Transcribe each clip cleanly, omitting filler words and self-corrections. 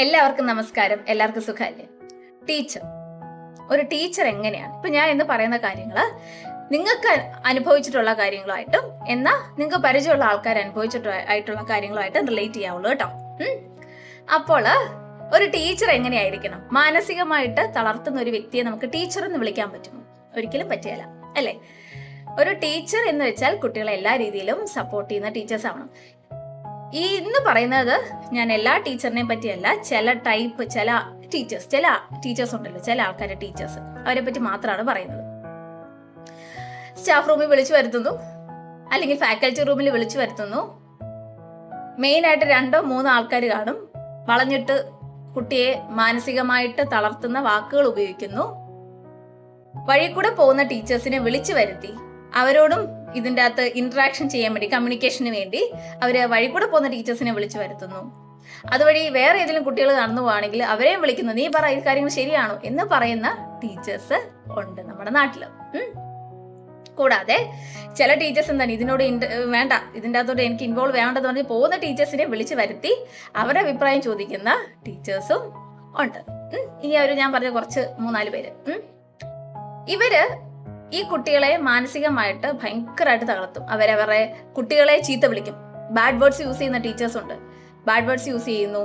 എല്ലാവർക്കും നമസ്കാരം. എല്ലാവർക്കും സുഖമല്ലേ? ഒരു ടീച്ചർ എങ്ങനെയാണ്? ഇപ്പൊ ഞാൻ ഇന്ന് പറയുന്ന കാര്യങ്ങള് നിങ്ങൾക്ക് അനുഭവിച്ചിട്ടുള്ള കാര്യങ്ങളായിട്ടും എന്നാൽ നിങ്ങൾക്ക് പരിചയമുള്ള ആൾക്കാർ അനുഭവിച്ചിട്ടായിട്ടുള്ള കാര്യങ്ങളായിട്ടും റിലേറ്റ് ചെയ്യാവുള്ളൂ കേട്ടോ. അപ്പോൾ ഒരു ടീച്ചർ എങ്ങനെയായിരിക്കണം? മാനസികമായിട്ട് തളർത്തുന്ന ഒരു വ്യക്തിയെ നമുക്ക് ടീച്ചർ എന്ന് വിളിക്കാൻ പറ്റുമോ? ഒരിക്കലും പറ്റിയല്ല, അല്ലേ? ഒരു ടീച്ചർ എന്ന് വെച്ചാൽ കുട്ടികളെ എല്ലാ രീതിയിലും സപ്പോർട്ട് ചെയ്യുന്ന ടീച്ചേഴ്സ് ആവണം. ഇന്ന് പറയുന്നത് ഞാൻ എല്ലാ ടീച്ചറിനെയും പറ്റിയല്ല, ചില ടീച്ചേഴ്സ് ഉണ്ടല്ലോ, ചില ആൾക്കാരുടെ ടീച്ചേഴ്സ്, അവരെ പറ്റി മാത്രമാണ് പറയുന്നത്. സ്റ്റാഫ് റൂമിൽ വിളിച്ചു വരുത്തുന്നു, അല്ലെങ്കിൽ ഫാക്കൽറ്റി റൂമിൽ വിളിച്ചു വരുത്തുന്നു. മെയിൻ ആയിട്ട് 2-3 ആൾക്കാർ കാണും. വളഞ്ഞിട്ട് കുട്ടിയെ മാനസികമായിട്ട് തളർത്തുന്ന വാക്കുകൾ ഉപയോഗിക്കുന്നു. വഴി കൂടെ പോകുന്ന ടീച്ചേഴ്സിനെ വിളിച്ചു വരുത്തി അവരോടും ഇതിൻ്റെ അകത്ത് ഇന്ററാക്ഷൻ ചെയ്യാൻ വേണ്ടി, കമ്മ്യൂണിക്കേഷന് വേണ്ടി അവര് വഴി കൂടെ പോകുന്ന ടീച്ചേഴ്സിനെ വിളിച്ചു വരുത്തുന്നു. അതുവഴി വേറെ ഏതെങ്കിലും കുട്ടികൾ നടന്നു പോവാണെങ്കിൽ അവരെയും വിളിക്കുന്നു, നീ പറ ഈ കാര്യങ്ങൾ ശരിയാണോ എന്ന് പറയുന്ന ടീച്ചേഴ്സ് ഉണ്ട് നമ്മുടെ നാട്ടില്. കൂടാതെ ചില ടീച്ചേഴ്സ് എന്താണ് ഇതിനോട് വേണ്ട, ഇതിൻ്റെ അകത്തോട്ട് എനിക്ക് ഇൻവോൾവ് വേണ്ടെന്ന് പറഞ്ഞ് പോകുന്ന ടീച്ചേഴ്സിനെ വിളിച്ചു വരുത്തി അവരുടെ അഭിപ്രായം ചോദിക്കുന്ന ടീച്ചേഴ്സും ഉണ്ട്. ഇനി ഞാൻ പറഞ്ഞ കുറച്ച് 3-4 പേര്, ഇവര് ഈ കുട്ടികളെ മാനസികമായിട്ട് ഭയങ്കരമായിട്ട് തളർത്തും. അവരവരുടെ കുട്ടികളെ ചീത്ത വിളിക്കും. ബാഡ് വേർഡ്സ് യൂസ് ചെയ്യുന്ന ടീച്ചേഴ്സ് ഉണ്ട്. ബാഡ് വേർഡ്സ് യൂസ് ചെയ്യുന്നു.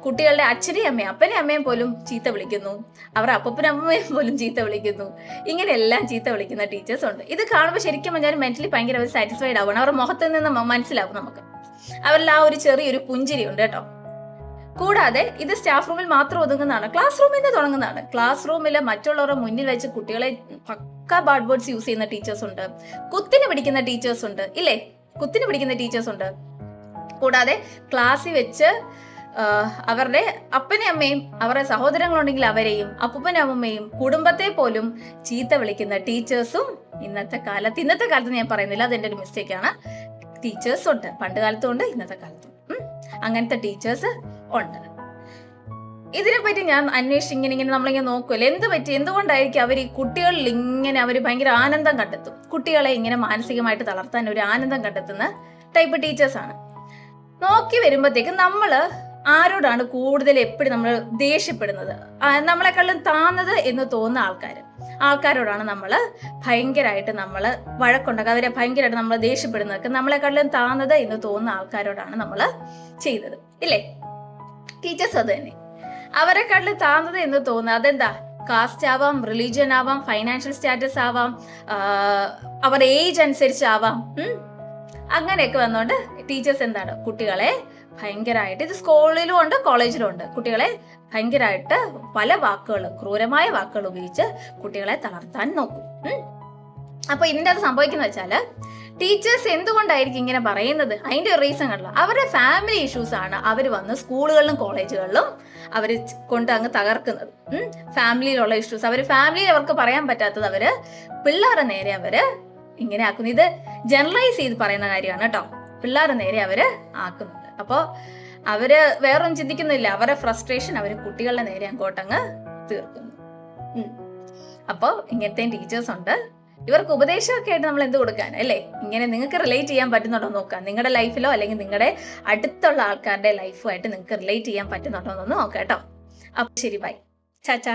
കുട്ടികളുടെ അച്ഛനെയും അമ്മയും അപ്പനെയും അമ്മയും പോലും ചീത്ത വിളിക്കുന്നു. അവരുടെ അപ്പനും അമ്മയും പോലും ചീത്ത വിളിക്കുന്നു. ഇങ്ങനെയെല്ലാം ചീത്ത വിളിക്കുന്ന ടീച്ചേഴ്സ് ഉണ്ട്. ഇത് കാണുമ്പോൾ ശരിക്കും പറഞ്ഞാൽ മെന്റലി ഭയങ്കര സാറ്റിസ്ഫൈഡ് ആവണം. അവരുടെ മുഖത്തിൽ നിന്ന് മനസ്സിലാവും നമുക്ക്. അവരിൽ ആ ഒരു ചെറിയൊരു പുഞ്ചിരി ഉണ്ട് കേട്ടോ. കൂടാതെ ഇത് സ്റ്റാഫ് റൂമിൽ മാത്രം ഒതുങ്ങുന്നതാണ്, ക്ലാസ് റൂമിൽ നിന്ന് തുടങ്ങുന്നതാണ്. ക്ലാസ് റൂമിൽ മറ്റുള്ളവരുടെ മുന്നിൽ വെച്ച് കുട്ടികളെ പക്ക ബാഡ് വേർഡ്സ് യൂസ് ചെയ്യുന്ന ടീച്ചേഴ്സ് ഉണ്ട്. കുത്തിന് പിടിക്കുന്ന ടീച്ചേഴ്സ് ഉണ്ട്, ഇല്ലേ? കുത്തിന് പിടിക്കുന്ന ടീച്ചേഴ്സ് ഉണ്ട്. കൂടാതെ ക്ലാസ്സിൽ വെച്ച് അവരുടെ അപ്പനെയും അമ്മയും അവരുടെ സഹോദരങ്ങളുണ്ടെങ്കിൽ അവരെയും അപ്പൂപ്പനും അമ്മയും കുടുംബത്തെ പോലും ചീത്ത വിളിക്കുന്ന ടീച്ചേഴ്സും ഇന്നത്തെ കാലത്ത് ഞാൻ പറയുന്നില്ല, അതെന്റെ ഒരു മിസ്റ്റേക്കാണ്, ടീച്ചേഴ്സ് ഉണ്ട്. പണ്ട് കാലത്തും ഉണ്ട്, ഇന്നത്തെ കാലത്തും അങ്ങനത്തെ ടീച്ചേഴ്സ് ഉണ്ട്. ഇതിനെപ്പറ്റി ഞാൻ അന്വേഷിച്ച് ഇങ്ങനെ നമ്മളിങ്ങനെ നോക്കുമല്ലോ, എന്തുകൊണ്ടായിരിക്കും അവർ ഈ കുട്ടികളിൽ ഇങ്ങനെ അവർ ഭയങ്കര ആനന്ദം കണ്ടെത്തും. കുട്ടികളെ ഇങ്ങനെ മാനസികമായിട്ട് തളർത്താൻ ഒരു ആനന്ദം കണ്ടെത്തുന്ന ടൈപ്പ് ടീച്ചേഴ്സ് ആണ്. നോക്കി വരുമ്പോഴത്തേക്കും നമ്മള് ആരോടാണ് കൂടുതൽ എപ്പോഴും നമ്മൾ ദേഷ്യപ്പെടുന്നത്? നമ്മളെക്കാളും താന്നത് എന്ന് തോന്നുന്ന ആൾക്കാരോടാണ് നമ്മൾ ഭയങ്കരമായിട്ട് നമ്മൾ വഴക്കുണ്ടാക്കുക. അവരെ ഭയങ്കരമായിട്ട് നമ്മൾ ദേഷ്യപ്പെടുന്നതൊക്കെ നമ്മളെക്കാളും താന്നത് എന്ന് തോന്നുന്ന ആൾക്കാരോടാണ് നമ്മൾ ചെയ്തത്, ഇല്ലേ? ടീച്ചേഴ്സ് അത് തന്നെ. അവരെക്കാട്ടിലും താന്നത് എന്ന് തോന്നുന്നത് അതെന്താ? കാസ്റ്റ് ആവാം, റിലീജിയൻ ആവാം, ഫൈനാൻഷ്യൽ സ്റ്റാറ്റസ് ആവാം, അവരുടെ ഏജ് അനുസരിച്ചാവാം. അങ്ങനെയൊക്കെ വന്നോണ്ട് ടീച്ചേഴ്സ് എന്താണ് കുട്ടികളെ ഭയങ്കരമായിട്ട്, ഇത് സ്കൂളിലും ഉണ്ട് കോളേജിലും ഉണ്ട്, കുട്ടികളെ ഭയങ്കരമായിട്ട് പല ക്രൂരമായ വാക്കുകൾ ഉപയോഗിച്ച് കുട്ടികളെ തളർത്താൻ നോക്കും. അപ്പൊ ഇതിൻ്റെ അത് സംഭവിക്കുന്ന വെച്ചാല് ടീച്ചേഴ്സ് എന്തുകൊണ്ടായിരിക്കും ഇങ്ങനെ പറയുന്നത്? അതിന്റെ ഒരു റീസൺ കണ്ടല്ലോ, അവരുടെ ഫാമിലി ഇഷ്യൂസ് ആണ് അവർ വന്ന് സ്കൂളുകളിലും കോളേജുകളിലും അവർ കൊണ്ട് അങ്ങ് തകർക്കുന്നത്. ഫാമിലിയിലുള്ള ഇഷ്യൂസ്, ഫാമിലിയിൽ അവർക്ക് പറയാൻ പറ്റാത്തത് അവര് പിള്ളേരുടെ നേരെ അവര് ഇങ്ങനെ ആക്കുന്നു. ഇത് ജനറലൈസ് ചെയ്ത് പറയുന്ന കാര്യമാണ് കേട്ടോ. പിള്ളേരുടെ നേരെ അവര് ആക്കുന്നുണ്ട്. അപ്പോ അവര് വേറൊന്നും ചിന്തിക്കുന്നില്ല, അവരുടെ ഫ്രസ്ട്രേഷൻ അവര് കുട്ടികളുടെ നേരെ അങ്ങോട്ടങ്ങ് തീർക്കുന്നു. അപ്പോ ഇങ്ങനത്തെ ടീച്ചേഴ്സ് ഉണ്ട്. ഇവർക്ക് ഉപദേശമൊക്കെ ആയിട്ട് നമ്മൾ എന്ത് കൊടുക്കാൻ, അല്ലേ? ഇങ്ങനെ നിങ്ങൾക്ക് റിലേറ്റ് ചെയ്യാൻ പറ്റുന്നുണ്ടോ നോക്കാം. നിങ്ങളുടെ ലൈഫിലോ അല്ലെങ്കിൽ നിങ്ങളുടെ അടുത്തുള്ള ആൾക്കാരുടെ ലൈഫുമായിട്ട് നിങ്ങൾക്ക് റിലേറ്റ് ചെയ്യാൻ പറ്റുന്നുണ്ടോ എന്നൊന്ന് നോക്കാം കേട്ടോ. അപ്പൊ ശരി, ബൈ, ചാച്ചാ.